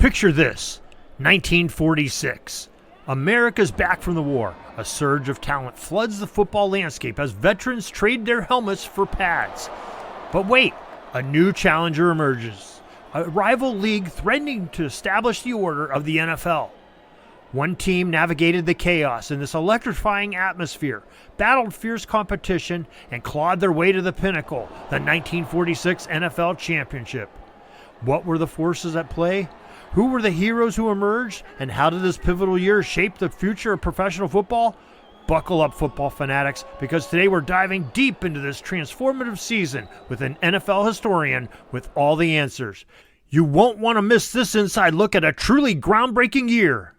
Picture this, 1946. America's back from the war. A surge of talent floods the football landscape as veterans trade their helmets for pads. But wait, a new challenger emerges. A rival league threatening to establish the order of the NFL. One team navigated the chaos in this electrifying atmosphere, battled fierce competition, and clawed their way to the pinnacle, the 1946 NFL Championship. What were the forces at play? Who were the heroes who emerged? And how did this pivotal year shape the future of professional football? Buckle up, football fanatics, because today we're diving deep into this transformative season with an NFL historian with all the answers. You won't want to miss this inside look at a truly groundbreaking year.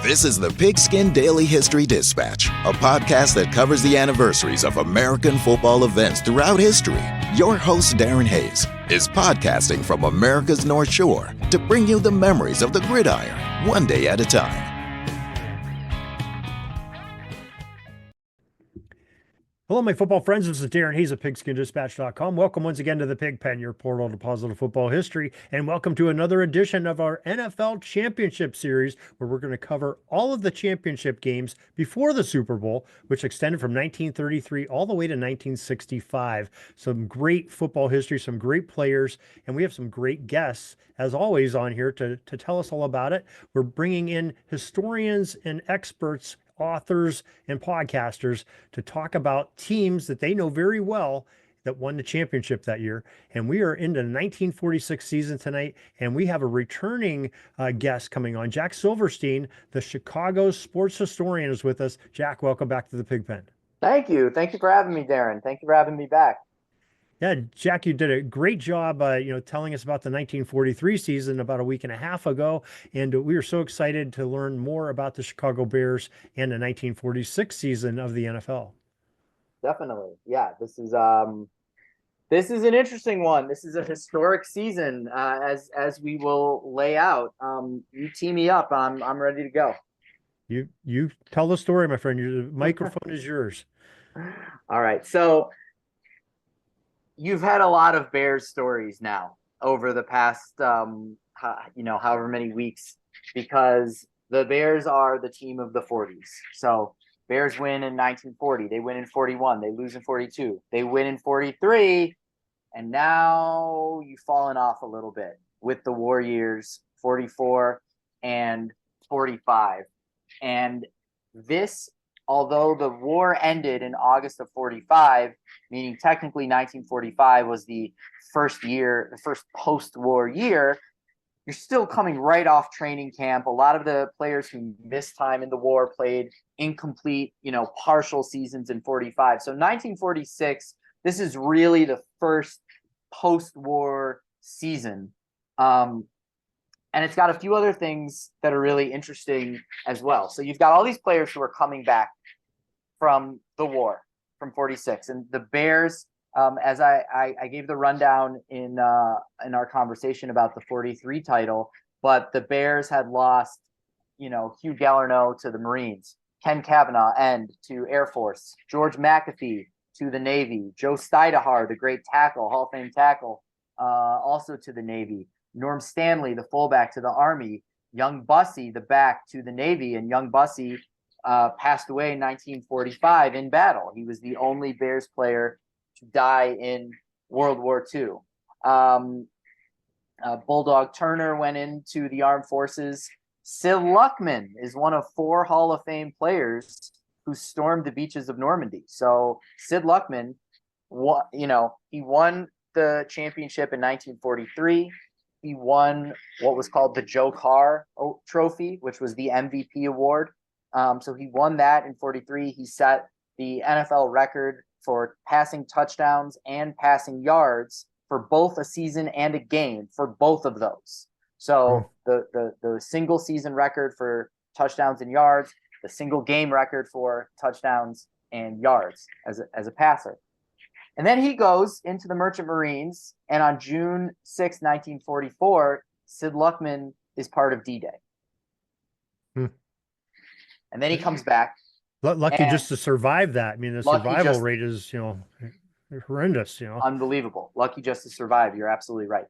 This is the Pigskin Daily History Dispatch, a podcast that covers the anniversaries of American football events throughout history. Your host, Darren Hayes, is podcasting from America's North Shore to bring you the memories of the gridiron, one day at a time. Hello, my football friends. This is Darren Hayes of PigskinDispatch.com. Welcome once again to the Pig Pen, your portal to positive football history, and welcome to another edition of our NFL Championship Series, where we're going to cover all of the championship games before the Super Bowl, which extended from 1933 all the way to 1965. Some great football history, some great players, and we have some great guests, as always, on here to tell us all about it. We're bringing in historians and experts, authors and podcasters to talk about teams that they know very well that won the championship that year. And we are into the 1946 season tonight, and we have a returning guest coming on. Jack Silverstein, the Chicago sports historian, is with us. Jack, welcome back to the Pig Pen. Thank you. Thank you for having me, Darren. Thank you for having me back. Yeah, Jack, you did a great job, telling us about the 1943 season about a week and a half ago, and we are so excited to learn more about the Chicago Bears and the 1946 season of the NFL. Definitely, yeah. This is an interesting one. This is a historic season, as we will lay out. You tee me up. I'm ready to go. You tell the story, my friend. Your microphone is yours. All right, so. You've had a lot of Bears stories now over the past, however many weeks, because the Bears are the team of the 40s. So Bears win in 1940. They win in 41. They lose in 42. They win in 43. And now you've fallen off a little bit with the war years, 44 and 45. And this, although the war ended in August of 45, meaning technically 1945 was the first post-war year, you're still coming right off training camp. A lot of the players who missed time in the war played incomplete, partial seasons in 45. So 1946, this is really the first post-war season. And it's got a few other things that are really interesting as well. So you've got all these players who are coming back from the war, from 46. And the Bears, as I gave the rundown in our conversation about the 43 title, but the Bears had lost, Hugh Galarneau to the Marines, Ken Kavanaugh to Air Force, George McAfee to the Navy, Joe Stidehar, the great tackle, Hall of Fame tackle, also to the Navy, Norm Stanley, the fullback, to the Army, Young Bussey, the back, to the Navy, and Young Bussey passed away in 1945 in battle. He was the only Bears player to die in World War II. Bulldog Turner went into the armed forces. Sid Luckman is one of 4 Hall of Fame players who stormed the beaches of Normandy. So Sid Luckman, he won the championship in 1943. He won what was called the Joe Carr Trophy, which was the MVP award. So he won that in 43. He set the NFL record for passing touchdowns and passing yards for both a season and a game for both of those. So the single season record for touchdowns and yards, the single game record for touchdowns and yards as a passer. And then he goes into the Merchant Marines, and on June 6, 1944, Sid Luckman is part of D-Day. And then he comes back. Lucky just to survive that. I mean, the survival rate is, horrendous, Unbelievable. Lucky just to survive. You're absolutely right.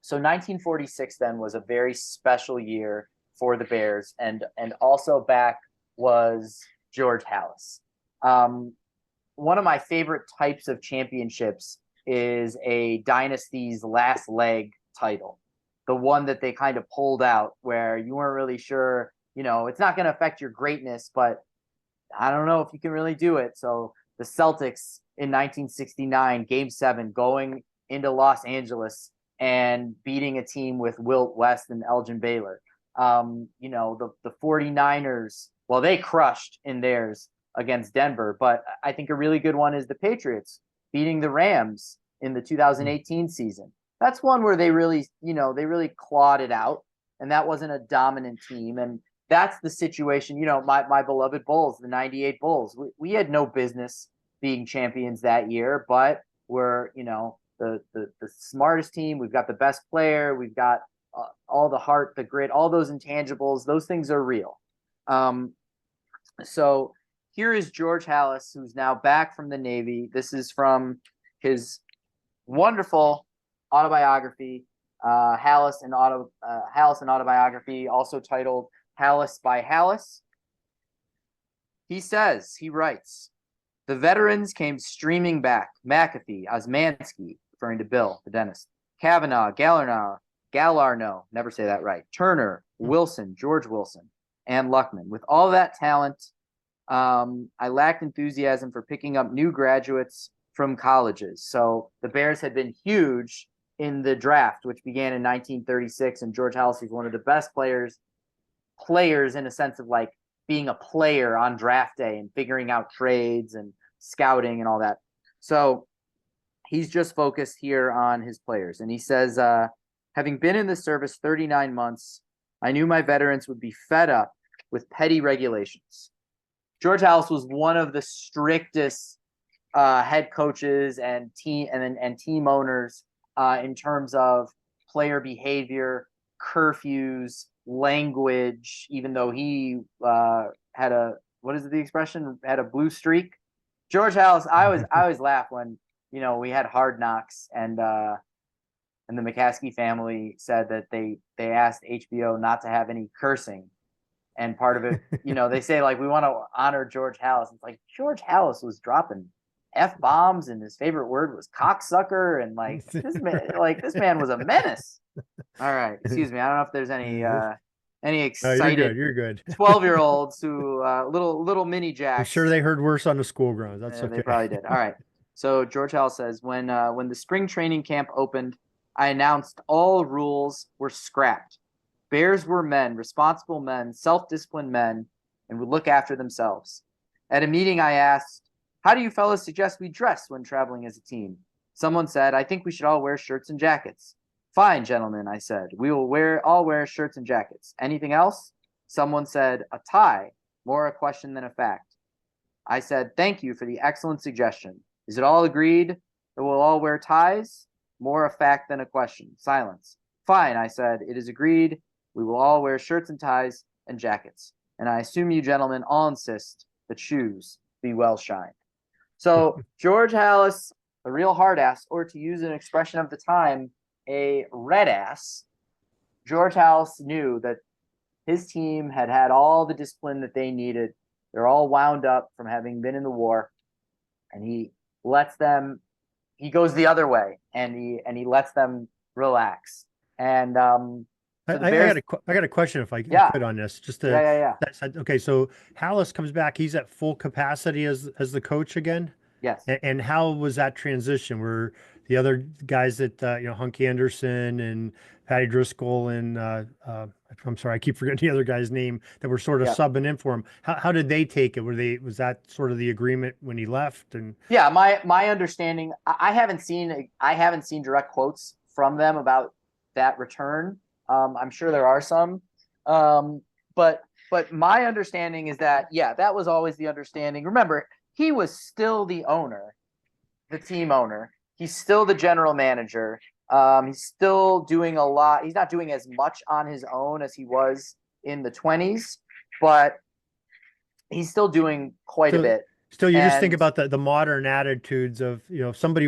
So 1946 then was a very special year for the Bears, and also back was George Halas. One of my favorite types of championships is a dynasty's last leg title, the one that they kind of pulled out where you weren't really sure, it's not going to affect your greatness, but I don't know if you can really do it. So the Celtics in 1969, Game 7, going into Los Angeles and beating a team with Wilt West and Elgin Baylor. The 49ers, well, they crushed in theirs against Denver, but I think a really good one is the Patriots beating the Rams in the 2018 season. That's one where they really clawed it out, and that wasn't a dominant team. And that's the situation, my beloved Bulls, the 98 Bulls. We had no business being champions that year, but we're, the smartest team. We've got the best player. We've got all the heart, the grit, all those intangibles. Those things are real. So here is George Halas, who's now back from the Navy. This is from his wonderful autobiography, Halas and Autobiography, also titled Halas by Halas. He writes, "The veterans came streaming back. McAfee, Osmansky," referring to Bill, the dentist, Kavanaugh, Galarno, never say that right, Turner, Wilson, George Wilson, and Luckman. With all that talent, I lacked enthusiasm for picking up new graduates from colleges. So the Bears had been huge in the draft, which began in 1936, and George Halas was one of the best players in a sense of like being a player on draft day and figuring out trades and scouting and all that. So he's just focused here on his players. And he says, having been in the service 39 months, I knew my veterans would be fed up with petty regulations. George Halas was one of the strictest head coaches and team owners in terms of player behavior, curfews, language, even though he had a blue streak. George Halas, I always laugh when we had Hard Knocks and the McCaskey family said that they asked HBO not to have any cursing, and part of it, they say like we want to honor George Halas. It's like George Halas was dropping F-bombs and his favorite word was cocksucker, and like this man was a menace. All right, excuse me. I don't know if there's any excited you're good. 12-year-olds who little mini jacks. I'm sure they heard worse on the school grounds. That's okay. They probably did. All right. So George Halas says, when the spring training camp opened, I announced all rules were scrapped. Bears were men, responsible men, self-disciplined men, and would look after themselves. At a meeting, I asked, "How do you fellas suggest we dress when traveling as a team?" Someone said, "I think we should all wear shirts and jackets." "Fine, gentlemen," I said. "We will all wear shirts and jackets. Anything else?" Someone said, "A tie." More a question than a fact. I said, "Thank you for the excellent suggestion. Is it all agreed that we'll all wear ties?" More a fact than a question. Silence. "Fine," I said. "It is agreed. We will all wear shirts and ties and jackets. And I assume you gentlemen all insist that shoes be well shined." So George Halas, a real hard ass, or to use an expression of the time, a red ass. George Halas knew that his team had all the discipline that they needed. They're all wound up from having been in the war, and he goes the other way, and he lets them relax. And so I got a question if I could on this. Just to, yeah. Okay, so Halas comes back. He's at full capacity as the coach again. Yes. And how was that transition? Were the other guys that Hunk Anderson and Patty Driscoll and I'm sorry, I keep forgetting the other guy's name, that were sort of subbing in for him. How did they take it? Was that sort of the agreement when he left? And yeah, my understanding, I haven't seen direct quotes from them about that return. I'm sure there are some, but my understanding is that that was always the understanding. Remember, he was still the owner, the team owner. He's still the general manager. He's still doing a lot. He's not doing as much on his own as he was in the 20s, but he's still doing quite a bit. Still, you just think about the modern attitudes of, somebody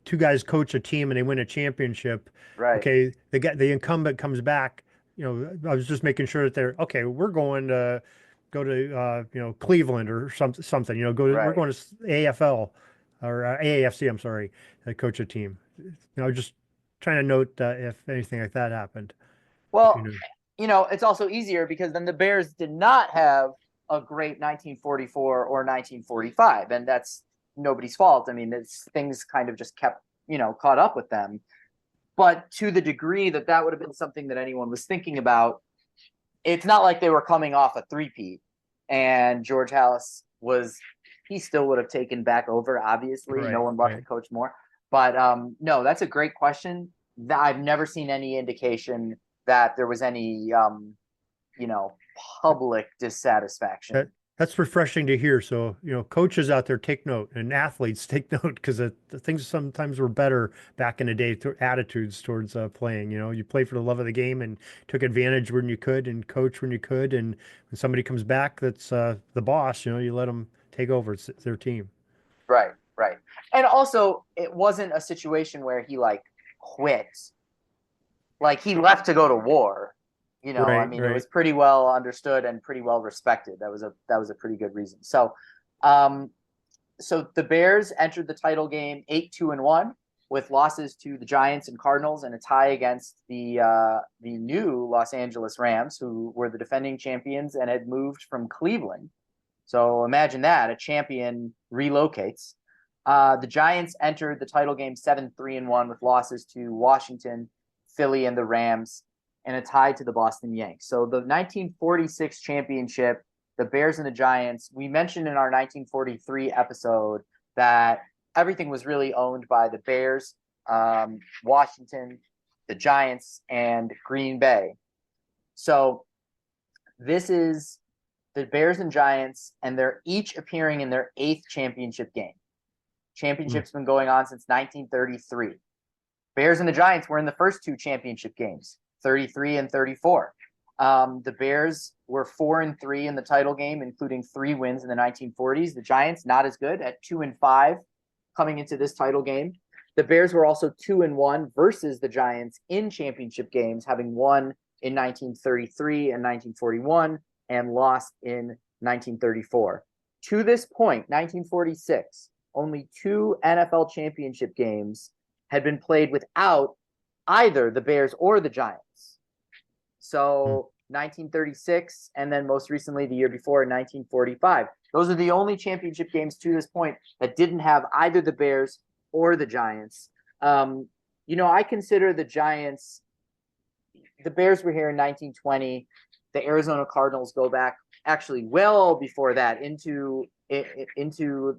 two guys coach a team and they win a championship. Right. Okay, the incumbent comes back. I was just making sure that they're okay. We're going to go to Cleveland or something. We're Right. going to AFL or AAFC. I'm sorry, coach a team. Just trying to note if anything like that happened. Well, it's also easier because then the Bears did not have a great 1944 or 1945, and that's nobody's fault. I mean, things kind of just kept, caught up with them. But to the degree that that would have been something that anyone was thinking about, it's not like they were coming off a three-peat, and George Halas he still would have taken back over. Obviously, no one loved to coach more. But no, that's a great question. I've never seen any indication that there was any, public dissatisfaction. That's refreshing to hear. So, coaches out there take note and athletes take note because the things sometimes were better back in the day, attitudes towards playing. You play for the love of the game and took advantage when you could and coach when you could. And when somebody comes back that's the boss, you let them take over. It's their team. Right, right. And also, it wasn't a situation where he quit. Like he left to go to war. I mean, it was pretty well understood and pretty well respected. That was a pretty good reason. So, so the Bears entered the title game 8-2-1 with losses to the Giants and Cardinals and a tie against the new Los Angeles Rams, who were the defending champions and had moved from Cleveland. So imagine that, a champion relocates. The Giants entered the title game 7-3-1 with losses to Washington, Philly, and the Rams, and a tie to the Boston Yanks. So the 1946 championship, the Bears and the Giants, we mentioned in our 1943 episode that everything was really owned by the Bears, Washington, the Giants, and Green Bay. So this is the Bears and Giants, and they're each appearing in their 8th championship game. Championship's been going on since 1933. Bears and the Giants were in the first 2 championship games, 33 and 34. The Bears were 4-3 in the title game, including 3 wins in the 1940s. The Giants not as good at 2-5 coming into this title game. The Bears were also 2-1 versus the Giants in championship games, having won in 1933 and 1941 and lost in 1934. To this point, 1946, only 2 NFL championship games had been played without either the Bears or the Giants. So 1936, and then most recently the year before, 1945. Those are the only championship games to this point that didn't have either the Bears or the Giants. I consider the Giants, the Bears were here in 1920. The Arizona Cardinals go back actually well before that into the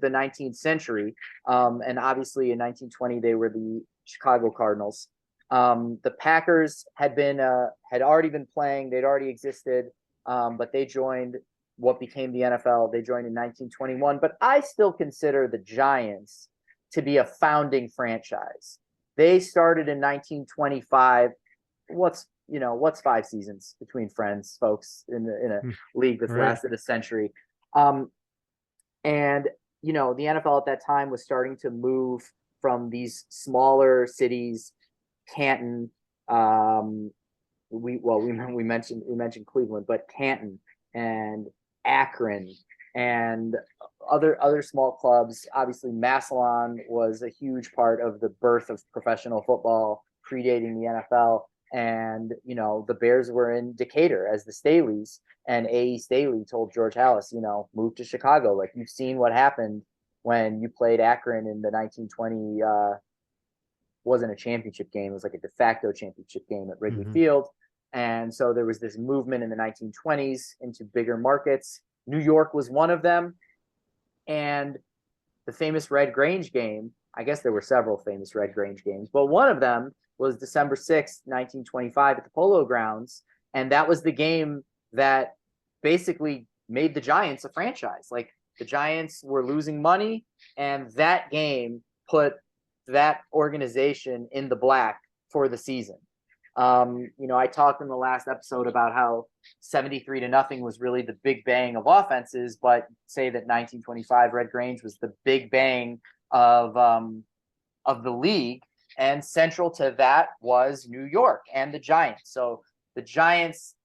19th century. And obviously in 1920, they were the Chicago Cardinals. The Packers had already been playing. They'd already existed, but they joined what became the NFL. They joined in 1921, but I still consider the Giants to be a founding franchise. They started in 1925. What's 5 seasons between friends, folks, in a league that's lasted a century. And the NFL at that time was starting to move from these smaller cities, Canton. We mentioned Cleveland, but Canton and Akron and other small clubs. Obviously, Massillon was a huge part of the birth of professional football, predating the NFL. And the Bears were in Decatur as the Staleys, and A.E. Staley told George Halas, move to Chicago. Like, you've seen what happened when you played Akron in the 1920 wasn't a championship game. It was like a de facto championship game at Wrigley Field. And so there was this movement in the 1920s into bigger markets. New York was one of them. And the famous Red Grange game, I guess there were several famous Red Grange games, but one of them was December 6th, 1925 at the Polo Grounds. And that was the game that basically made the Giants a franchise. Like, the Giants were losing money, and that game put that organization in the black for the season. I talked in the last episode about how 73-0 was really the big bang of offenses, but say that 1925 Red Grange was the big bang of of the league. And central to that was New York and the Giants. So the Giants,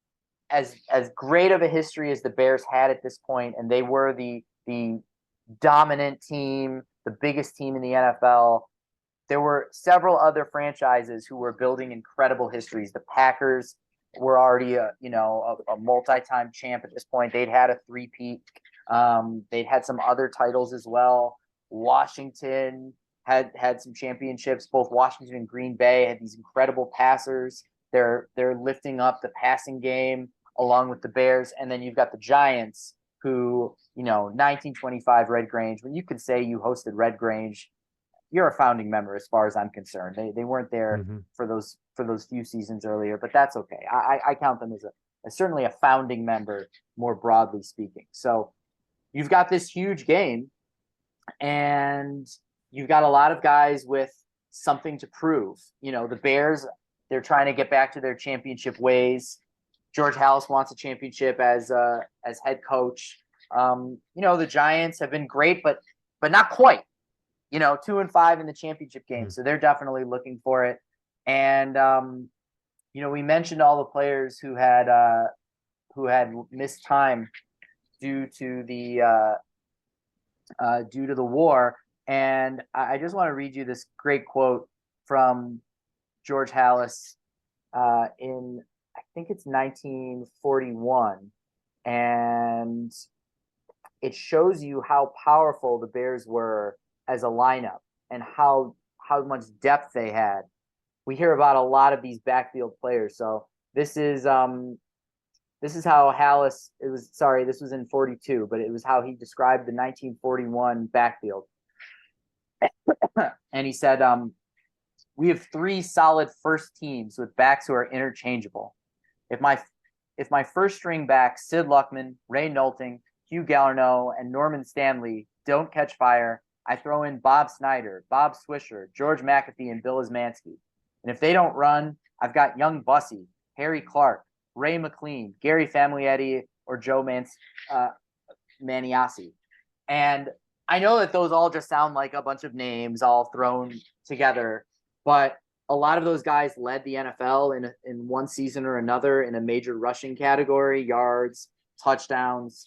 as great of a history as the Bears had at this point, and they were the dominant team, the biggest team in the NFL, there were several other franchises who were building incredible histories. The Packers were already a multi-time champ at this point. They'd had a three-peat. They'd had some other titles as well. Washington had some championships. Both Washington and Green Bay had these incredible passers. They're lifting up the passing game along with the Bears. And then you've got the Giants, who, 1925 Red Grange. When you could say you hosted Red Grange, you're a founding member as far as I'm concerned. They weren't there for those few seasons earlier, but that's okay. I count them as certainly a founding member, more broadly speaking. So you've got this huge game, and you've got a lot of guys with something to prove. The Bears, they're trying to get back to their championship ways. George Halas wants a championship as head coach. The Giants have been great, but not quite. 2-5 in the championship game, so they're definitely looking for it. And we mentioned all the players who had missed time due to the war. And I just want to read you this great quote from George Halas in, I think it's 1941, and it shows you how powerful the Bears were as a lineup and how much depth they had. We hear about a lot of these backfield players. So this is how Halas, this was in 42, but it was how he described the 1941 backfield. And he said, we have three solid first teams with backs who are interchangeable. If my first string backs, Sid Luckman, Ray Nolting, Hugh Gallarneau, and Norman Stanley, don't catch fire, I throw in Bob Snyder, Bob Swisher, George McAfee, and Bill Osmanski. And if they don't run, I've got Young Bussy, Harry Clark, Ray McLean, Gary Famiglietti, or Joe Maniasi. And I know that those all just sound like a bunch of names all thrown together, but a lot of those guys led the NFL in one season or another in a major rushing category, yards, touchdowns.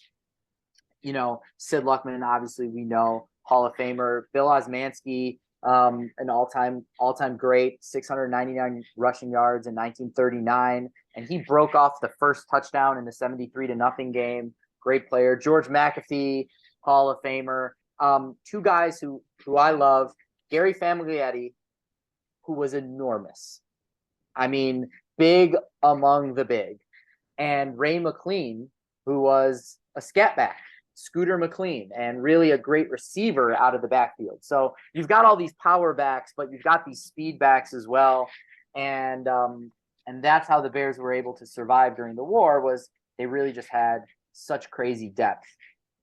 Sid Luckman, obviously we know, Hall of Famer. Bill Osmanski, an all-time great, 699 rushing yards in 1939, and he broke off the first touchdown in the 73-0 game. Great player. George McAfee, Hall of Famer. Two guys who I love, Gary Famiglietti, who was enormous. I mean, big among the big. And Ray McLean, who was a scat back, Scooter McLean, and really a great receiver out of the backfield. So you've got all these power backs, but you've got these speed backs as well. And that's how the Bears were able to survive during the war, was they really just had such crazy depth.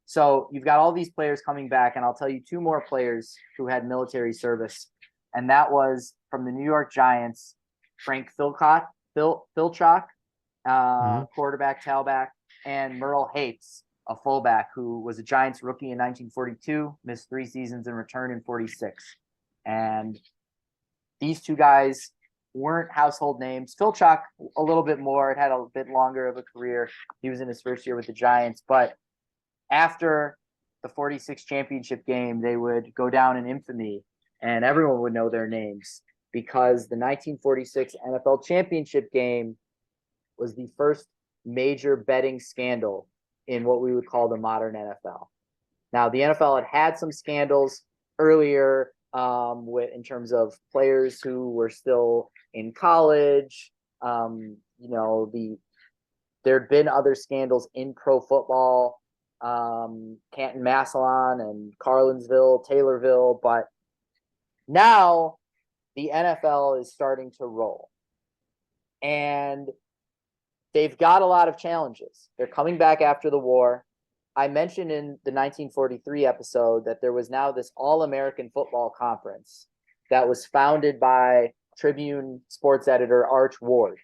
So you've got all these players coming back, and I'll tell you two more players who had military service, and that was from the New York Giants, Frank Philchok, quarterback, tailback, and Merle Hates, a fullback, who was a Giants rookie in 1942, missed 3 seasons and returned in 46. And these two guys weren't household names. Philchok, a little bit more. It had a bit longer of a career. He was in his first year with the Giants. But after the 46 championship game, they would go down in infamy, and everyone would know their names, because the 1946 NFL championship game was the first major betting scandal in what we would call the modern NFL. Now, the NFL had some scandals earlier in terms of players who were still in college. There'd been other scandals in pro football, Canton Massillon and Carlinsville, Taylorville, but now the NFL is starting to roll. And they've got a lot of challenges. They're coming back after the war. I mentioned in the 1943 episode that there was now this All-American Football Conference that was founded by Tribune sports editor Arch Ward.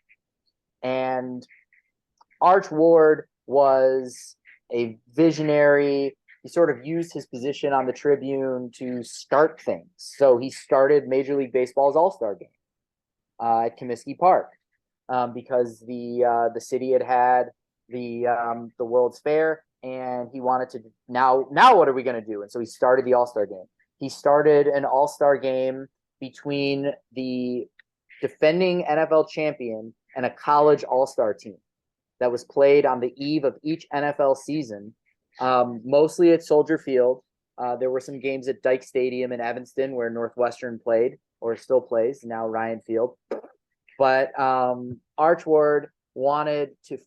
And Arch Ward was a visionary, he sort of used his position on the Tribune to start things. So he started Major League Baseball's All-Star Game at Comiskey Park because the city had the World's Fair, and he wanted to now what are we going to do? And so he started the All-Star Game. He started an All-Star Game between the defending NFL champion and a college All-Star team that was played on the eve of each NFL season, mostly at Soldier Field. There were some games at Dyke Stadium in Evanston where Northwestern played, or still plays, now Ryan Field. But Arch Ward wanted to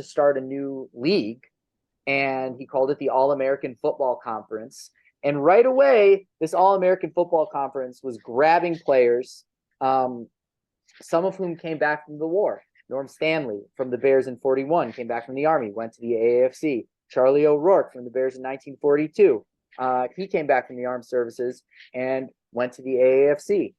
start a new league, and he called it the All-American Football Conference. And right away, this All-American Football Conference was grabbing players, some of whom came back from the war. Norm Stanley from the Bears in 41 came back from the Army, went to the AAFC. Charlie O'Rourke from the Bears in 1942. He came back from the armed services and went to the AAFC.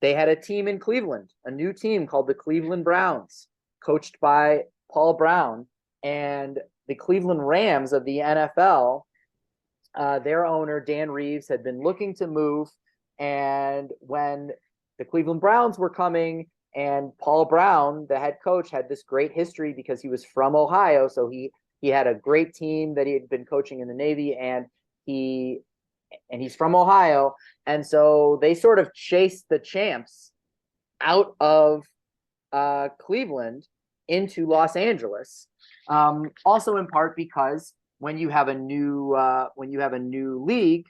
They had a team in Cleveland, a new team called the Cleveland Browns, coached by Paul Brown. And the Cleveland Rams of the NFL, their owner, Dan Reeves, had been looking to move. And when the Cleveland Browns were coming, and Paul Brown, the head coach, had this great history because he was from Ohio. So he had a great team that he had been coaching in the Navy, and he's from Ohio. And so they sort of chased the champs out of Cleveland into Los Angeles. Also in part because when you have a new league,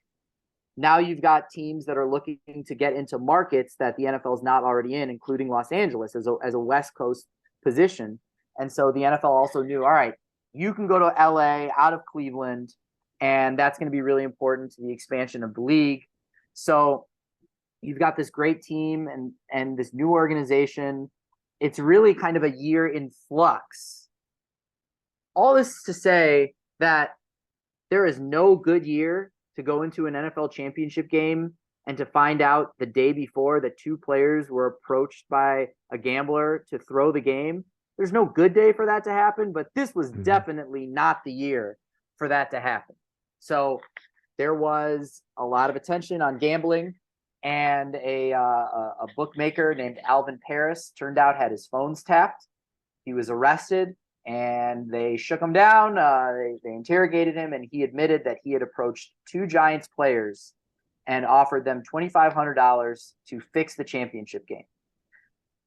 now you've got teams that are looking to get into markets that the NFL is not already in, including Los Angeles as a West Coast position. And so the NFL also knew, all right, you can go to LA out of Cleveland, and that's going to be really important to the expansion of the league. So you've got this great team and this new organization. It's really kind of a year in flux. All this to say that there is no good year to go into an NFL championship game and to find out the day before that two players were approached by a gambler to throw the game. There's no good day for that to happen, but this was definitely not the year for that to happen. So there was a lot of attention on gambling, and a bookmaker named Alvin Paris turned out had his phones tapped. He was arrested, and they shook him down. They interrogated him, and he admitted that he had approached two Giants players and offered them $2,500 to fix the championship game.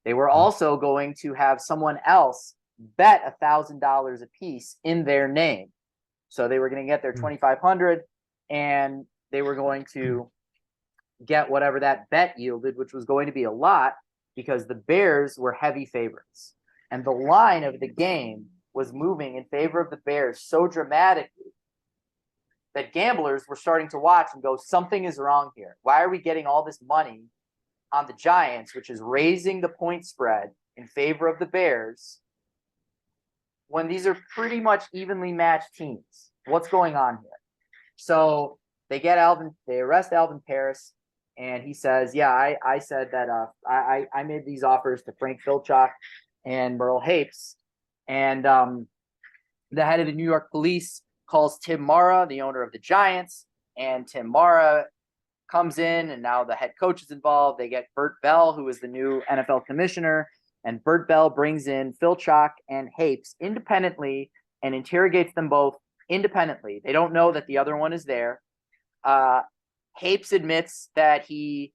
They were also going to have someone else bet $1,000 a piece in their name. So they were going to get their $2,500, and they were going to get whatever that bet yielded, which was going to be a lot because the Bears were heavy favorites. And the line of the game was moving in favor of the Bears so dramatically that gamblers were starting to watch and go, something is wrong here. Why are we getting all this money on the Giants, which is raising the point spread in favor of the Bears, when these are pretty much evenly matched teams? What's going on here? So they arrest Alvin Paris, and he says, yeah, I said that I made these offers to Frank Filchock and Merle Hapes. And the head of the New York police calls Tim Mara, the owner of the Giants, and Tim Mara comes in, and now the head coach is involved. They get Bert Bell, who is the new NFL commissioner, and Bert Bell brings in Filchock and Hapes independently and interrogates them both independently. They don't know that the other one is there. Hapes admits that he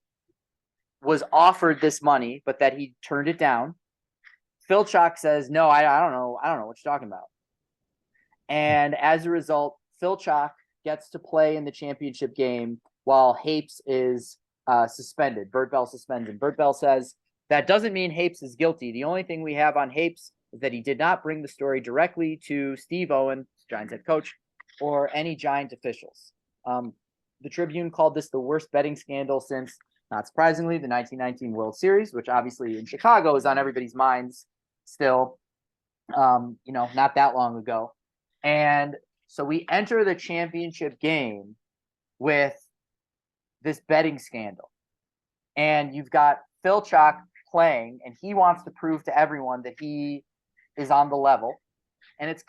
was offered this money, but that he turned it down. Filchock says, no, I don't know what you're talking about. And as a result, Filchock gets to play in the championship game while Hapes is suspended. Bert Bell suspends him. Bert Bell says, that doesn't mean Hapes is guilty. The only thing we have on Hapes is that he did not bring the story directly to Steve Owen, Giants head coach, or any Giant officials. The Tribune called this the worst betting scandal since, not surprisingly, the 1919 World Series, which obviously in Chicago is on everybody's minds still, not that long ago. And so we enter the championship game with this betting scandal. And you've got Filchock playing, and he wants to prove to everyone that he is on the level. And it's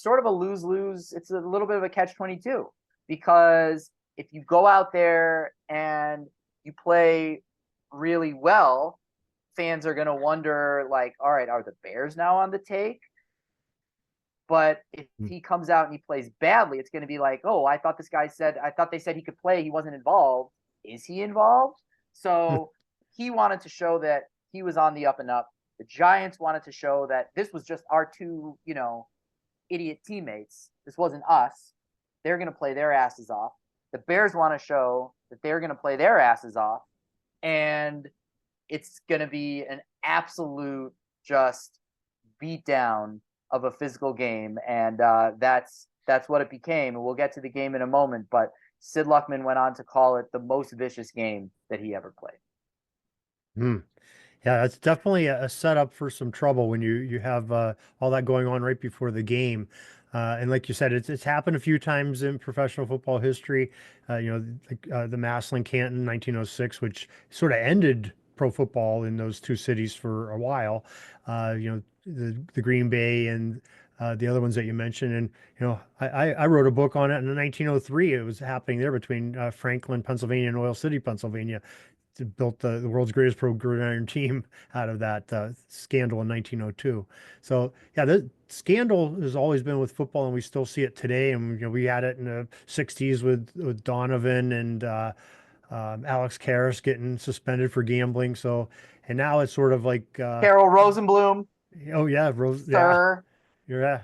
sort of a lose-lose. It's a little bit of a catch-22, because if you go out there and you play really well, fans are going to wonder, like, all right, are the Bears now on the take? But if he comes out and he plays badly, it's going to be like, oh, I thought they said he could play. He wasn't involved. Is he involved? So he wanted to show that he was on the up and up. The Giants wanted to show that this was just our two, idiot teammates. This wasn't us. They're going to play their asses off. The Bears want to show that they're going to play their asses off. And it's going to be an absolute just beat down of a physical game. And that's what it became. And we'll get to the game in a moment. But Sid Luckman went on to call it the most vicious game that he ever played. Yeah, it's definitely a setup for some trouble when you have all that going on right before the game. And like you said, it's happened a few times in professional football history. The Massillon Canton 1906, which sort of ended pro football in those two cities for a while. The Green Bay and the other ones that you mentioned. And I wrote a book on it in 1903. It was happening there between Franklin, Pennsylvania, and Oil City, Pennsylvania. Built the world's greatest pro gridiron team out of that scandal in 1902. So yeah, the scandal has always been with football, and we still see it today. And we had it in the 60s with Donovan and Alex Karras getting suspended for gambling. So, and now it's sort of like Carol Rosenblum. Oh yeah, Sir. Yeah.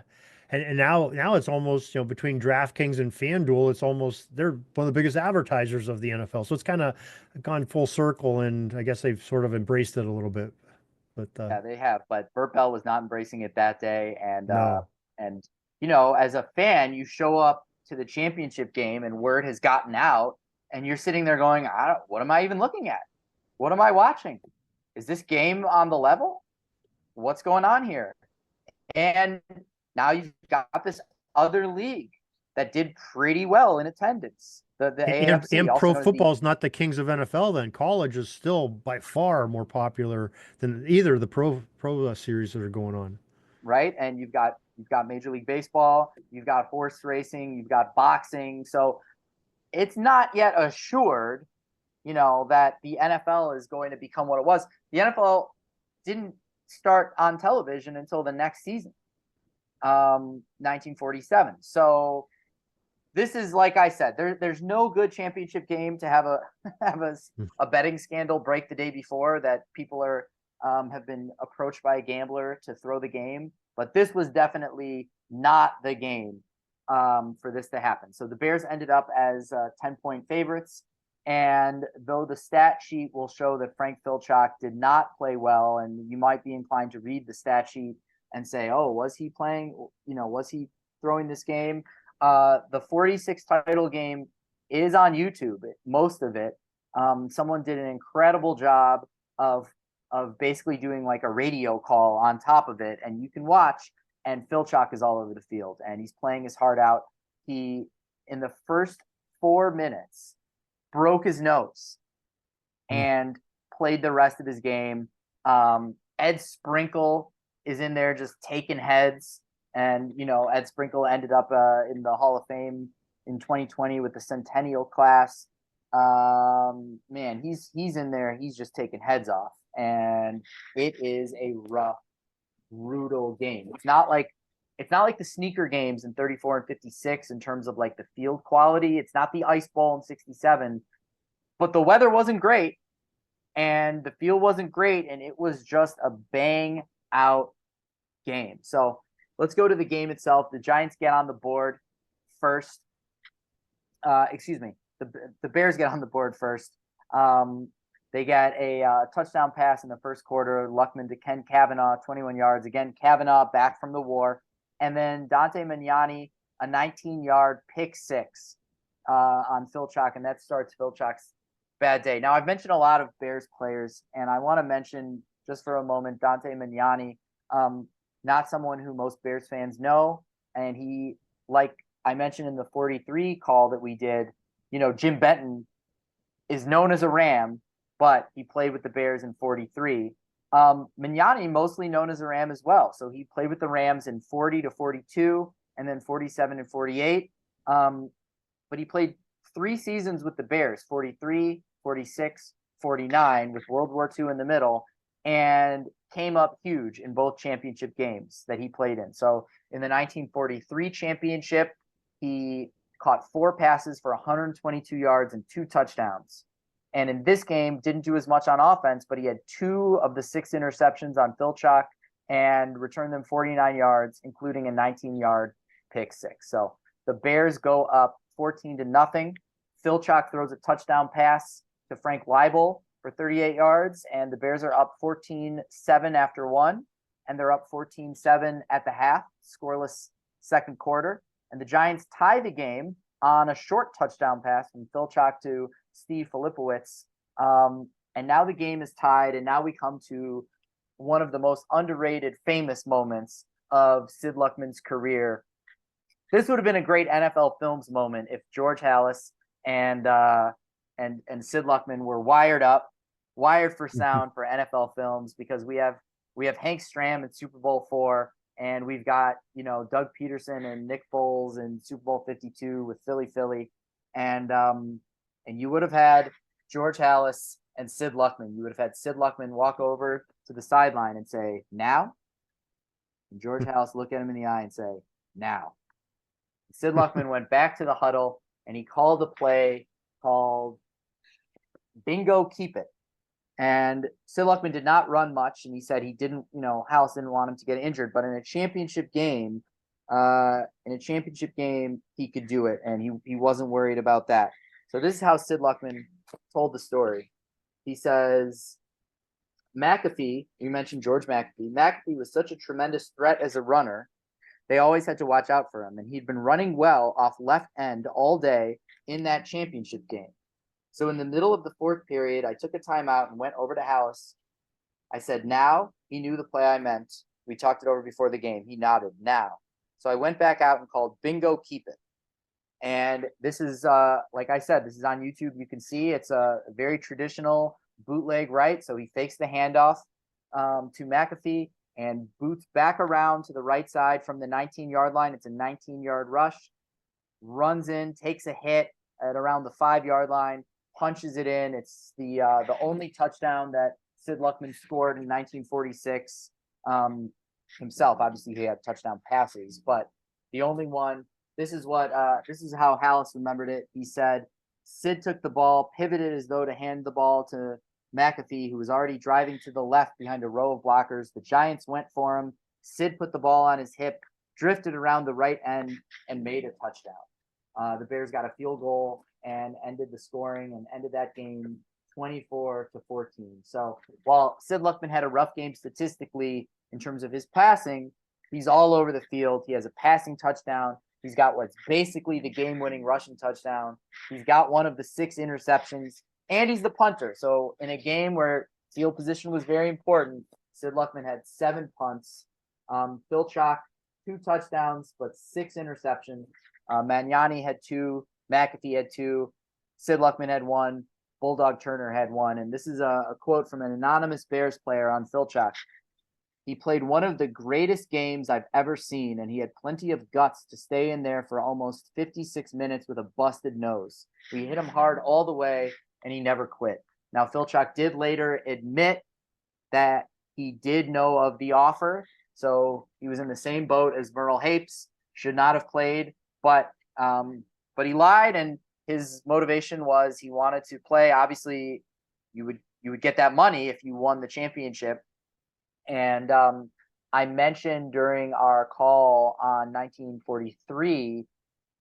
And now it's almost, between DraftKings and FanDuel, it's almost, they're one of the biggest advertisers of the NFL. So it's kind of gone full circle, and I guess they've sort of embraced it a little bit. But yeah, they have. But Burt Bell was not embracing it that day. And no. As a fan, you show up to the championship game and word has gotten out, and you're sitting there going, what am I even looking at? What am I watching? Is this game on the level? What's going on here? And now you've got this other league that did pretty well in attendance. The AFC. And pro football is not the kings of NFL then. College is still by far more popular than either of the pro series that are going on. Right. And you've got Major League Baseball, you've got horse racing, you've got boxing. So it's not yet assured, that the NFL is going to become what it was. The NFL didn't start on television until the next season. 1947. So this is, like I said, there's no good championship game to have a betting scandal break the day before that people have been approached by a gambler to throw the game. But this was definitely not the game for this to happen. So the Bears ended up as 10-point favorites. And though the stat sheet will show that Frank Filchock did not play well, and you might be inclined to read the stat sheet and say, oh, was he playing? Was he throwing this game? The 46 title game is on YouTube, most of it. Someone did an incredible job of basically doing like a radio call on top of it, and you can watch, and Filchock is all over the field, and he's playing his heart out. He, in the first 4 minutes, broke his nose and played the rest of his game. Ed Sprinkle is in there just taking heads. And, Ed Sprinkle ended up in the Hall of Fame in 2020 with the Centennial class. Man, he's in there. He's just taking heads off. And it is a rough, brutal game. It's not like the sneaker games in 34 and 56 in terms of like the field quality. It's not the Ice Bowl in 67. But the weather wasn't great. And the field wasn't great. And it was just a bang out game. So let's go to the game itself. The Giants get on the board first. The Bears get on the board first. They get a touchdown pass in the first quarter. Luckman to Ken Kavanaugh, 21 yards. Again, Kavanaugh back from the war. And then Dante Magnani, a 19-yard pick six on Filchock. And that starts Filchock's bad day. Now, I've mentioned a lot of Bears players, and I want to mention just for a moment Dante Magnani. Not someone who most Bears fans know. And he, like I mentioned in the 43 call that we did, Jim Benton is known as a Ram, but he played with the Bears in 43. Mignani, mostly known as a Ram as well. So he played with the Rams in 40 to 42 and then 47 and 48. But he played 3 seasons with the Bears, 43, 46, 49, with World War II in the middle, and came up huge in both championship games that he played in. So in the 1943 championship, he caught 4 passes for 122 yards and 2 touchdowns. And in this game, didn't do as much on offense, but he had 2 of the 6 interceptions on Phil Chalk and returned them 49 yards, including a 19-yard pick six. So the Bears go up 14-0. Phil Chalk throws a touchdown pass to Frank Leibel for 38 yards, and the Bears are up 14-7 after one, and they're up 14-7 at the half, scoreless second quarter. And the Giants tie the game on a short touchdown pass from Phil Chalk to Steve Filipowicz. And now the game is tied, and now we come to one of the most underrated, famous moments of Sid Luckman's career. This would have been a great NFL Films moment if George Halas and Sid Luckman were wired for sound for NFL Films, because we have Hank Stram in Super Bowl IV, and we've got Doug Peterson and Nick Foles in Super Bowl 52 with Philly, and you would have had George Halas and Sid Luckman. You would have had Sid Luckman walk over to the sideline and say, "Now," and George Halas look at him in the eye and say, "Now." Sid Luckman went back to the huddle and he called a play called Bingo Keep It. And Sid Luckman did not run much, and he said he didn't, Halas didn't want him to get injured, but in a championship game, he could do it, and he wasn't worried about that. So this is how Sid Luckman told the story. He says, McAfee, you mentioned George McAfee. McAfee was such a tremendous threat as a runner. They always had to watch out for him, and he'd been running well off left end all day in that championship game. So in the middle of the fourth period, I took a timeout and went over to Halas. I said, "Now." He knew the play I meant. We talked it over before the game. He nodded, "Now." So I went back out and called Bingo Keep It. And this is, like I said, this is on YouTube. You can see it's a very traditional bootleg right. So he fakes the handoff to McAfee and boots back around to the right side from the 19-yard line. It's a 19-yard rush. Runs in, takes a hit at around the 5-yard line, punches it in. It's the only touchdown that Sid Luckman scored in 1946 himself. Obviously, he had touchdown passes, but the only one. This is how Halas remembered it. He said, "Sid took the ball, pivoted as though to hand the ball to McAfee, who was already driving to the left behind a row of blockers. The Giants went for him. Sid put the ball on his hip, drifted around the right end, and made a touchdown." The Bears got a field goal and ended the scoring and ended that game 24-14. So while Sid Luckman had a rough game statistically in terms of his passing, he's all over the field. He has a passing touchdown. He's got what's basically the game-winning rushing touchdown. He's got one of the 6 interceptions, and he's the punter. So in a game where field position was very important, Sid Luckman had 7 punts. Phil Chalk, 2 touchdowns, but 6 interceptions. Magnani had 2. McAfee had 2. Sid Luckman had 1. Bulldog Turner had 1. And this is a quote from an anonymous Bears player on Phil Chalk. "He played one of the greatest games I've ever seen, and he had plenty of guts to stay in there for almost 56 minutes with a busted nose. We hit him hard all the way, and he never quit." Now, Phil Chalk did later admit that he did know of the offer, so he was in the same boat as Merle Hapes, should not have played, but he lied, and his motivation was he wanted to play. Obviously, you would get that money if you won the championship. And I mentioned during our call on 1943,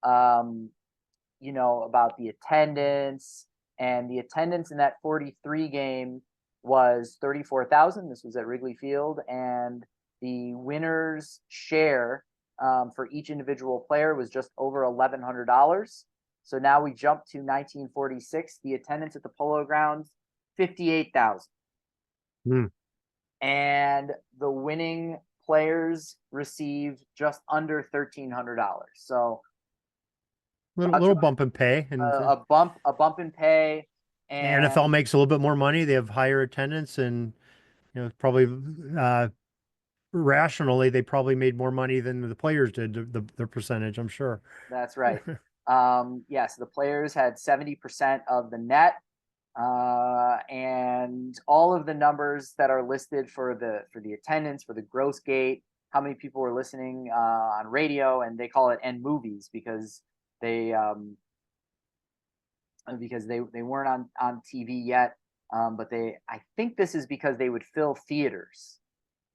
about the attendance, and the attendance in that 43 game was 34,000. This was at Wrigley Field, and the winner's share for each individual player was just over $1,100. So now we jump to 1946. The attendance at the Polo Grounds, 58,000. And the winning players received just under $1,300. So little bump in pay, and a bump in pay. And NFL makes a little bit more money. They have higher attendance, and Probably rationally, they probably made more money than the players did, the percentage, I'm sure. That's right. Yes, the players had 70% of the net, and all of the numbers that are listed for the attendance, for the gross gate, how many people were listening on radio, and they call it and movies they because they weren't on TV yet, but I think this is because they would fill theaters,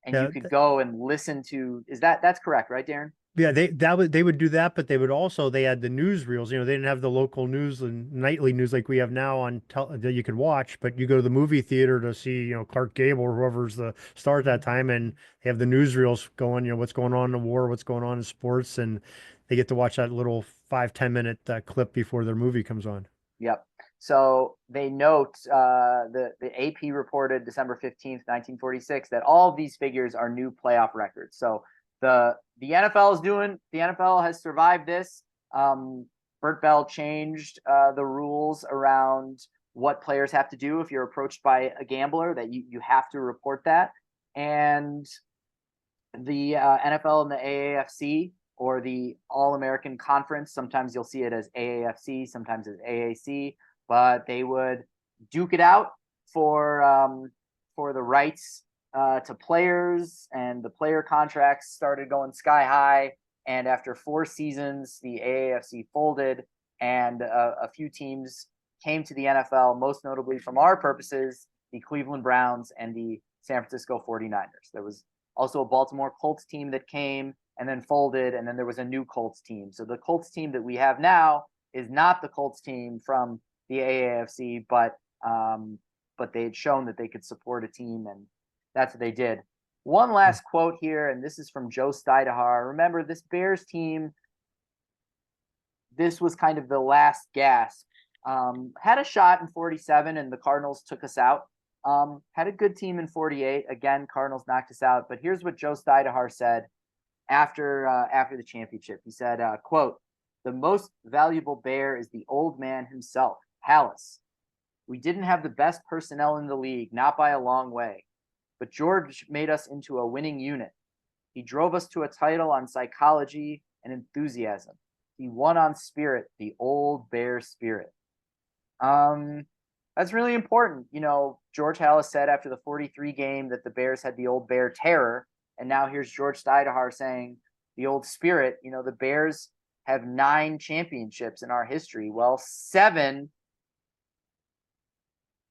and Yeah, you could go and listen to. That's correct, right, Darren? yeah, they would do that, but they had the newsreels. They didn't have the local news and nightly news like we have now that you could watch. But you go to the movie theater to see, Clark Gable or whoever's the star at that time, and they have the newsreels going. What's going on in the war, what's going on in sports, and they get to watch that little 5-10 minute clip before their movie comes on. Yep. So they note the AP reported December 15th, 1946, that all of these figures are new playoff records. So the NFL has survived this. Bert Bell changed the rules around what players have to do if you're approached by a gambler, that you have to report that. And the NFL and the AAFC, or the All-American Conference, sometimes you'll see it as AAFC, sometimes as AAC, but they would duke it out for the rights to players, and the player contracts started going sky high. And after 4 seasons, the AAFC folded, and a few teams came to the NFL, most notably from our purposes, the Cleveland Browns and the San Francisco 49ers. There was also a Baltimore Colts team that came and then folded, and then there was a new Colts team. So the Colts team that we have now is not the Colts team from the AAFC, but they had shown that they could support a team, and that's what they did. One last quote here, and this is from Joe Stidehar. Remember, this Bears team, this was kind of the last gasp. Had a shot in 47, and the Cardinals took us out. Had a good team in 48. Again, Cardinals knocked us out. But here's what Joe Stidehar said after the championship. He said, quote, "The most valuable Bear is the old man himself, Halas. We didn't have the best personnel in the league, not by a long way. But George made us into a winning unit. He drove us to a title on psychology and enthusiasm. He won on spirit, the old Bear spirit." That's really important. George Halas said after the 43 game that the Bears had the old Bear terror. And now here's George Stidehar saying the old spirit. The Bears have 9 championships in our history. Well, 7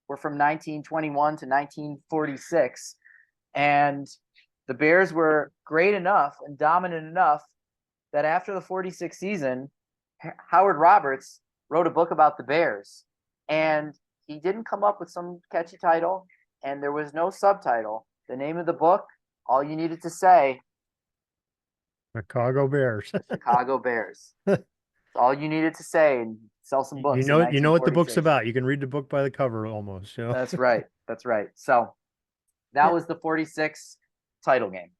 were from 1921 to 1946. And the Bears were great enough and dominant enough that after the 46 season, Howard Roberts wrote a book about the Bears. And he didn't come up with some catchy title, and there was no subtitle. The name of the book, all you needed to say, Chicago Bears. Chicago Bears. That's all you needed to say, and sell some books. You know what the book's about. You can read the book by the cover almost. That's right. That's right. So that was the 46 title game.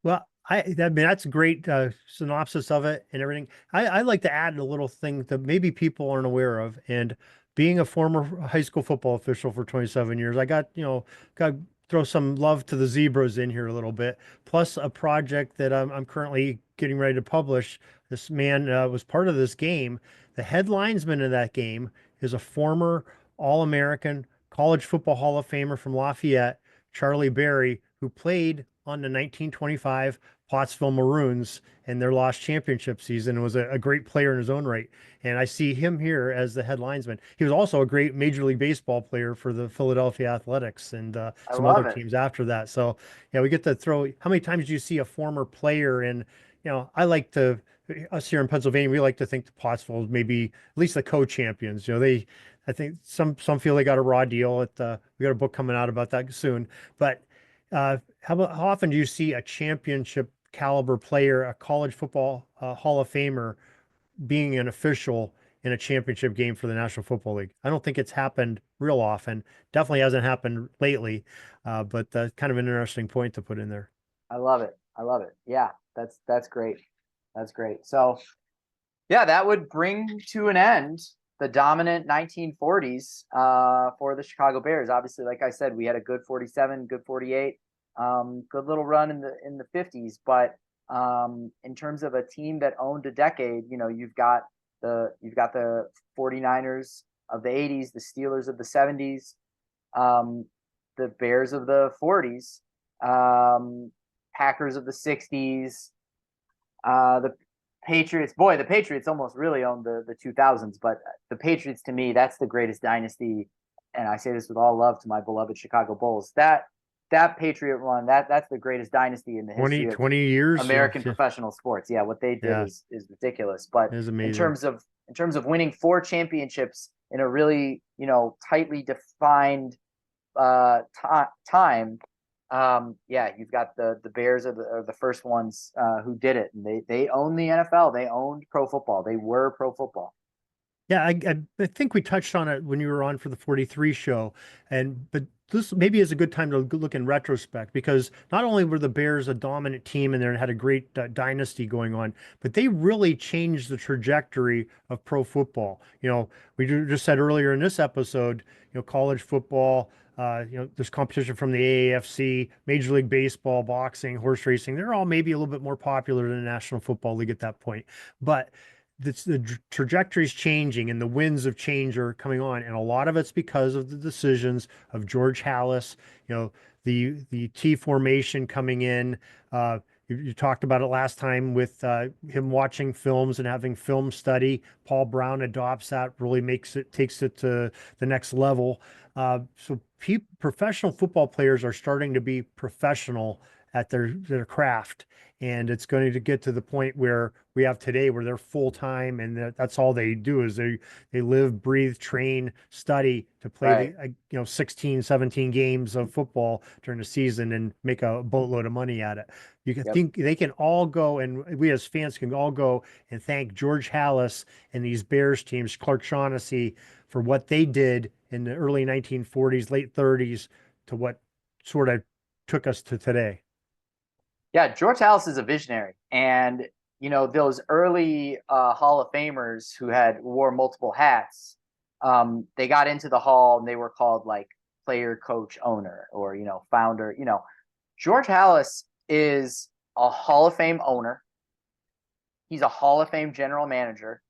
Well, that's a great synopsis of it and everything. I like to add a little thing that maybe people aren't aware of. And being a former high school football official for 27 years, I got throw some love to the Zebras in here a little bit. Plus a project that I'm currently getting ready to publish. This man was part of this game. The head linesman of that game is a former All-American College Football Hall of Famer from Lafayette, Charlie Berry, who played on the 1925 Pottsville Maroons in their lost championship season, and was a great player in his own right. And I see him here as the head linesman. He was also a great Major League Baseball player for the Philadelphia Athletics and some other teams after that. So, yeah, we get to throw. How many times do you see a former player? And I like to. Us here in Pennsylvania, we like to think the Pottsville is maybe at least the co-champions. I think some feel they got a raw deal. We got a book coming out about that soon. But how often do you see a championship caliber player, a college football Hall of Famer, being an official in a championship game for the National Football League? I don't think it's happened real often. Definitely hasn't happened lately. But kind of an interesting point to put in there. I love it. Yeah, that's great. That's great. So, yeah, that would bring to an end the dominant 1940s for the Chicago Bears. Obviously, like I said, we had a good 47, good 48, good little run in the 50s. But in terms of a team that owned a decade, you've got the 49ers of the 80s, the Steelers of the 70s, the Bears of the 40s, Packers of the 60s, the Patriots. Boy, the Patriots almost really owned the 2000s, but the Patriots, to me, that's the greatest dynasty. And I say this with all love to my beloved Chicago Bulls. That Patriot run, that's the greatest dynasty in the history of 20 years American professional sports. Yeah, what they did is ridiculous. But it is amazing. In terms of winning 4 championships in a really, tightly defined time, you've got the Bears are the first ones who did it, and they own the NFL. They owned pro football. They were pro football. Yeah, I think we touched on it when you were on for the 43 show, but this maybe is a good time to look in retrospect, because not only were the Bears a dominant team and they had a great dynasty going on, but they really changed the trajectory of pro football. We just said earlier in this episode, college football, there's competition from the AAFC, Major League Baseball, boxing, horse racing. They're all maybe a little bit more popular than the National Football League at that point, but the trajectory is changing and the winds of change are coming on, and a lot of it's because of the decisions of George Halas. The T formation coming in. You talked about it last time with him watching films and having film study. Paul Brown adopts that, really takes it to the next level. So professional football players are starting to be professional at their craft. And it's going to get to the point where we have today, where they're full time, and that's all they do is they live, breathe, train, study to play Right. 16, 17 games of football during the season and make a boatload of money at it. You can think they can all go, and we as fans can all go and thank George Halas and these Bears teams, Clark Shaughnessy, for what they did in the early 1940s, late 30s, to what sort of took us to today. Yeah, George Halas is a visionary, and those early Hall of Famers who wore multiple hats, they got into the Hall and they were called like player, coach, owner, or founder. George Halas is a Hall of Fame owner. He's a Hall of Fame general manager.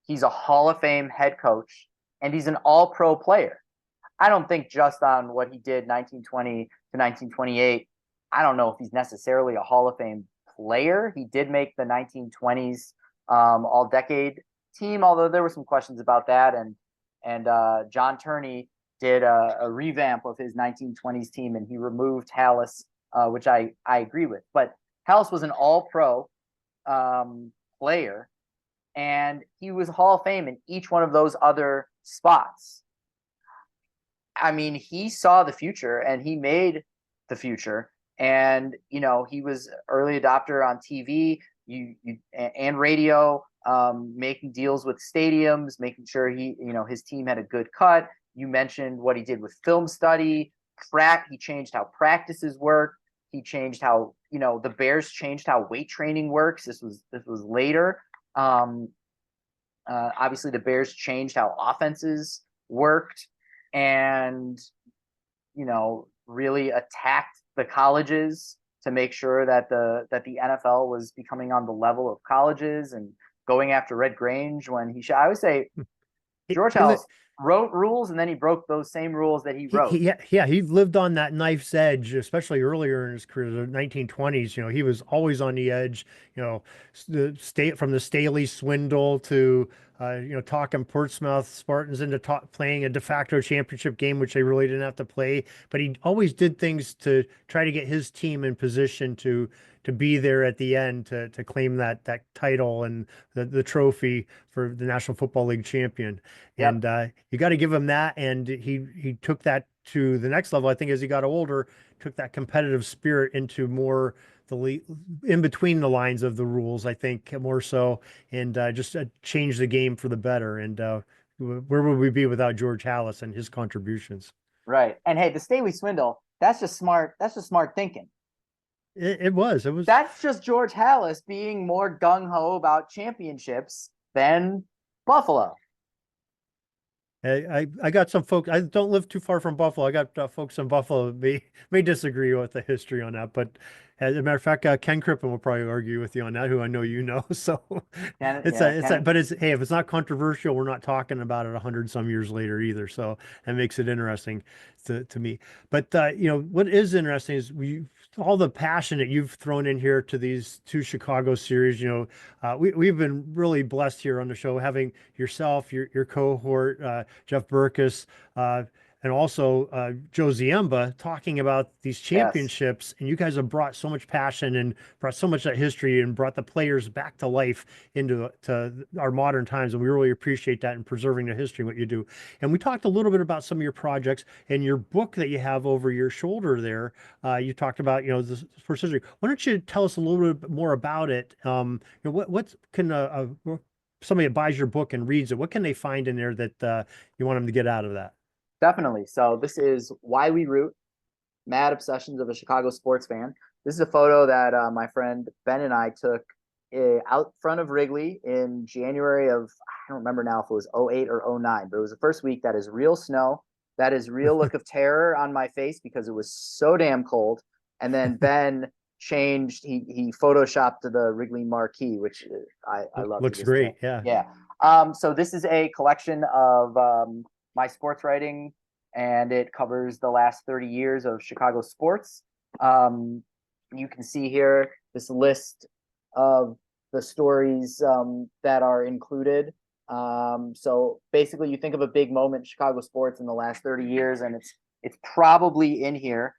He's a Hall of Fame head coach, and he's an All-Pro player. I don't think just on what he did 1920 to 1928. I don't know if he's necessarily a Hall of Fame player. He did make the 1920s all-decade team, although there were some questions about that. And John Turney did a revamp of his 1920s team, and he removed Halas, which I agree with. But Halas was an All-Pro player, and he was Hall of Fame in each one of those other spots. I mean, he saw the future, and he made the future. And he was early adopter on TV and radio, making deals with stadiums, making sure his team had a good cut. You mentioned what he did with film study. He changed how practices work. He changed how the Bears changed how weight training works. This was later. Obviously, the Bears changed how offenses worked, and really attacked the colleges to make sure that the NFL was becoming on the level of colleges, and going after Red Grange when I would say George Halas wrote rules, and then he broke those same rules that he wrote. He lived on that knife's edge, especially earlier in his career, the 1920s. He was always on the edge. From the Staley swindle to talking Portsmouth Spartans into playing a de facto championship game, which they really didn't have to play. But he always did things to try to get his team in position to be there at the end to claim that title and the trophy for the National Football League champion. Yep. And you got to give him that. And he took that to the next level. I think as he got older, took that competitive spirit into more in between the lines of the rules, I think, more so, and just changed the game for the better. And where would we be without George Halas and his contributions? Right. And hey, the Staley swindle, that's just smart thinking. It was. That's just George Halas being more gung-ho about championships than Buffalo. I got some folks. I don't live too far from Buffalo. I got folks in Buffalo that may disagree with the history on that, but as a matter of fact, Ken Crippen will probably argue with you on that, who I know you know. So but it's hey, if it's not controversial, we're not talking about it 100 some years later either. So that makes it interesting to me. But what is interesting is all the passion that you've thrown in here to these two Chicago series. We've been really blessed here on the show having yourself, your cohort, Jeff Burkus, and also Joe Ziemba talking about these Yes, championships. And you guys have brought so much passion and brought so much of that history and brought the players back to life into our modern times. And we really appreciate that and preserving the history, what you do. And we talked a little bit about some of your projects and your book that you have over your shoulder there. You talked about, the first history. Why don't you tell us a little bit more about it? What can somebody that buys your book and reads it, what can they find in there that you want them to get out of that? definitely. So this is Why We Root: Mad Obsessions of a Chicago Sports Fan. This is a photo that my friend Ben and I took out front of Wrigley in January of, I don't remember now if it was '08 or '09, but it was the first week. That is real snow. That is real look of terror on my face because it was so damn cold. And then Ben changed, he photoshopped the Wrigley marquee, which I love. Looks great. Yeah. Yeah. So this is a collection of my sports writing, and it covers the last 30 years of Chicago sports. You can see here this list of the stories that are included. So basically, you think of a big moment in Chicago sports in the last 30 years, and it's probably in here.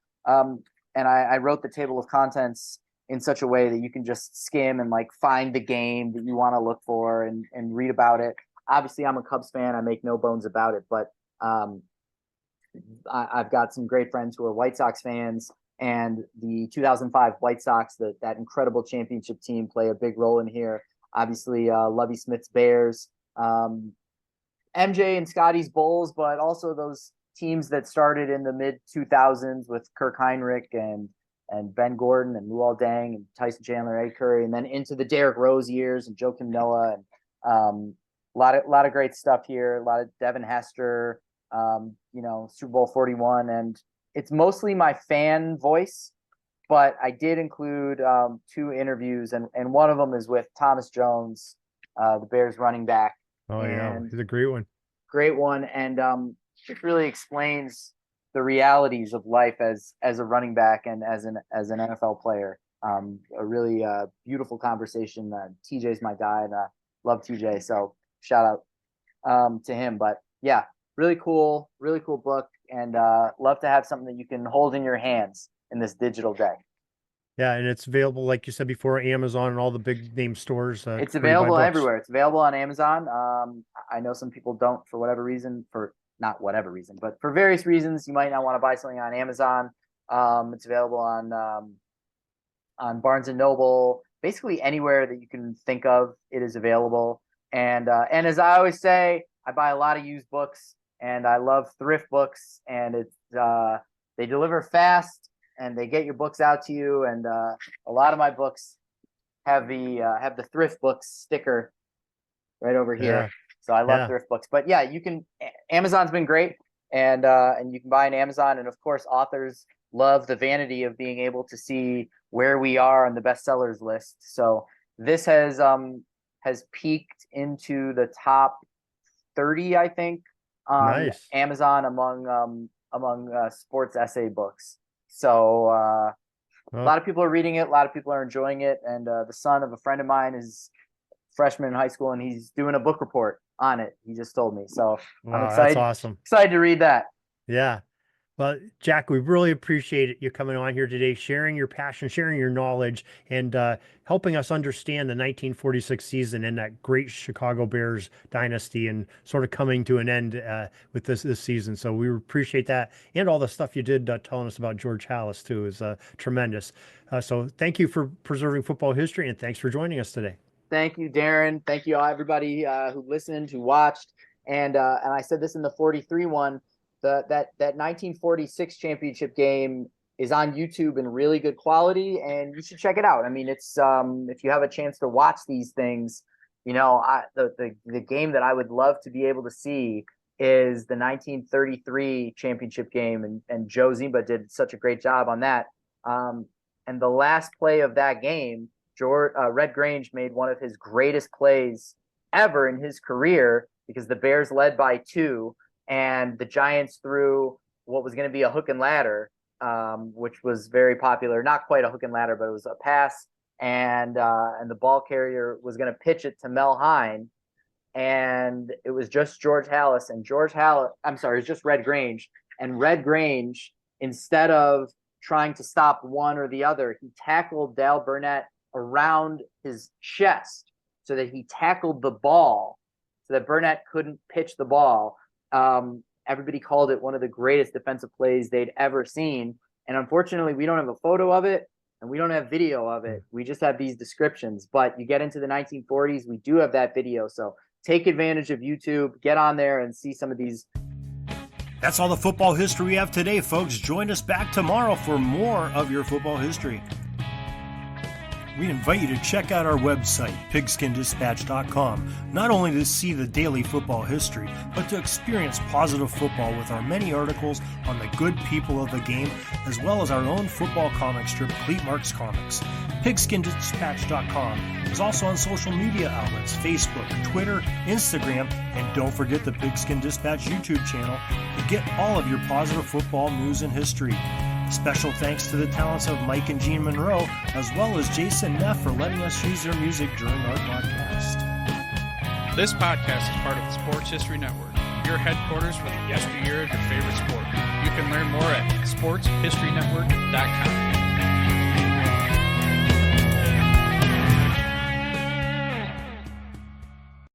And I wrote the table of contents in such a way that you can just skim and like find the game that you want to look for and read about it. Obviously, I'm a Cubs fan. I make no bones about it, but I've got some great friends who are White Sox fans, and the 2005 White Sox, that incredible championship team, play a big role in here. Obviously, Lovie Smith's Bears, MJ and Scotty's Bulls, but also those teams that started in the mid 2000s with Kirk Heinrich and Ben Gordon and Luol Deng and Tyson Chandler, Ed Curry, and then into the Derrick Rose years and Joakim Noah, and a lot of great stuff here. A lot of Devin Hester, Super Bowl 41, and it's mostly my fan voice, but I did include two interviews, and one of them is with Thomas Jones, the Bears running back. Oh yeah, he's a great one. Great one, and it really explains the realities of life as a running back and as an NFL player. A really beautiful conversation. TJ's my guy, and I love TJ, so shout out to him. But yeah, really cool book, and love to have something that you can hold in your hands in this digital day. Yeah, and it's available, like you said before, Amazon and all the big name stores. It's available everywhere. It's available on Amazon. I know some people don't, for whatever reason, not whatever reason, but for various reasons, you might not want to buy something on Amazon. It's available on Barnes and Noble, basically anywhere that you can think of, it is available. And as I always say, I buy a lot of used books, and I love thrift books, and it's they deliver fast, and they get your books out to you. And a lot of my books have the thrift books sticker right over here. Yeah. So I love thrift books. But yeah, Amazon's been great, and you can buy on Amazon. And of course, authors love the vanity of being able to see where we are on the bestsellers list. So this has peaked into the top 30, I think, on Amazon among sports essay books. So a lot of people are reading it. A lot of people are enjoying it. And the son of a friend of mine is freshman in high school, and he's doing a book report on it. He just told me. So I'm excited. That's awesome. Excited to read that. Yeah. Well, Jack, we really appreciate you coming on here today, sharing your passion, sharing your knowledge, and helping us understand the 1946 season and that great Chicago Bears dynasty, and sort of coming to an end with this season. So we appreciate that, and all the stuff you did telling us about George Halas too is tremendous. So thank you for preserving football history, and thanks for joining us today. Thank you, Darren. Thank you, everybody who listened, who watched, and I said this in the 43 one. That 1946 championship game is on YouTube in really good quality, and you should check it out. I mean, it's if you have a chance to watch these things, the game that I would love to be able to see is the 1933 championship game, and Joe Zimba did such a great job on that. And the last play of that game, Red Grange made one of his greatest plays ever in his career, because the Bears led by 2, and the Giants threw what was going to be a hook and ladder, which was very popular. Not quite a hook and ladder, but it was a pass, and the ball carrier was going to pitch it to Mel Hine, and it was just it was just Red Grange, and Red Grange, instead of trying to stop one or the other, he tackled Dale Burnett around his chest so that he tackled the ball so that Burnett couldn't pitch the ball. Everybody called it one of the greatest defensive plays they'd ever seen. And unfortunately, we don't have a photo of it and we don't have video of it. We just have these descriptions. But you get into the 1940s, we do have that video. So take advantage of YouTube, get on there and see some of these. That's all the football history we have today, folks. Join us back tomorrow for more of your football history. We invite you to check out our website, pigskindispatch.com, not only to see the daily football history, but to experience positive football with our many articles on the good people of the game, as well as our own football comic strip, Cleat Marks Comics. Pigskindispatch.com is also on social media outlets, Facebook, Twitter, Instagram, and don't forget the Pigskin Dispatch YouTube channel to get all of your positive football news and history. Special thanks to the talents of Mike and Gene Monroe, as well as Jason Neff for letting us use their music during our podcast. This podcast is part of the Sports History Network, your headquarters for the yesteryear of your favorite sport. You can learn more at sportshistorynetwork.com.